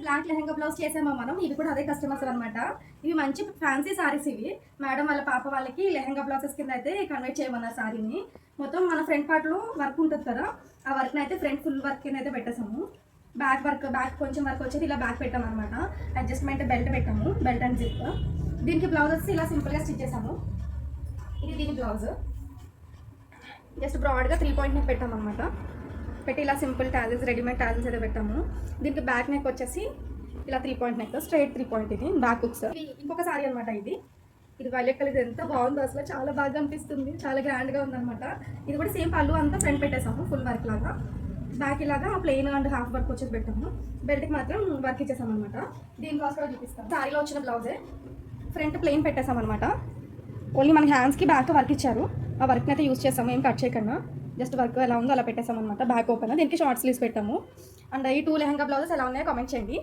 Black lehenga blouse చేసామా మనం. ఇవి కూడా అదే కస్టమర్స్ అనమాట. ఇవి మంచి ఫ్యాన్సీ సారీస్ ఇవి. మేడం వాళ్ళ పాప వాళ్ళకి లెహంగా బ్లౌజెస్ కింద అయితే కన్వర్ట్ చేయమన్నారు సారీని. మొత్తం మన ఫ్రంట్ పార్ట్లో వర్క్ ఉంటుంది కదా, ఆ వర్క్ని అయితే ఫ్రంట్ ఫుల్ వర్క్ కింద అయితే పెట్టేసాము. బ్యాక్ కొంచెం వర్క్ వచ్చేది ఇలా బ్యాక్ పెట్టామన్నమాట. అడ్జస్ట్మెంట్ బెల్ట్ పెట్టాము, బెల్ట్ అండ్ జిప్. దీనికి బ్లౌజ్ వచ్చి ఇలా సింపుల్గా స్టిచ్ చేసాము. ఇది దీని బ్లౌజ్ జస్ట్ బ్రాడ్గా 3 పాయింట్ నెక్ పెట్టామన్నమాట. పెట్టి ఇలా సింపుల్ టాజిల్స్, రెడీమేడ్ టాజిల్స్ అయితే పెట్టాము. దీనికి బ్యాక్ నెక్ వచ్చేసి ఇలా 3 పాయింట్ నెక్, స్ట్రైట్ 3 పాయింట్. ఇది బ్యాక్ హుక్స్. ఇంకొక సారీ అనమాట. ఇది వైలెట్ కలర్. ఎంత బాగుందో అసలు, చాలా బాగా అనిపిస్తుంది, చాలా గ్రాండ్గా ఉందన్నమాట. ఇది కూడా సేమ్ పళ్ళు అంతా ఫ్రంట్ పెట్టేసాము, ఫుల్ వర్క్ లాగా. బ్యాక్ ఇలాగా ప్లెయిన్ అండ్ హాఫ్ వర్క్ వచ్చేసి పెట్టాము. బెల్ట్కి మాత్రం వర్క్ ఇచ్చేసాం అనమాట. దీని కాస్ట్ కూడా చూపిస్తాం. సారీలో వచ్చిన బ్లౌజే ఫ్రంట్ ప్లెయిన్ పెట్టేసాం అనమాట. ఓన్లీ మన హ్యాండ్స్కి బ్యాక్ వర్క్ ఇచ్చారు. ఆ వర్క్ని అయితే యూజ్ చేస్తాము, ఏం కట్ చేయకుండా. జస్ట్ వర్క్ ఎలా ఉందో అలా పెట్టేసాం అనమాట. Back open. దీనికి షార్ట్ స్లీవ్స్ పెట్టాము. అండ్ ఈ 2 లెహంగా బ్లౌజెస్ ఎలా ఉన్నాయో కామెంట్ చేయండి.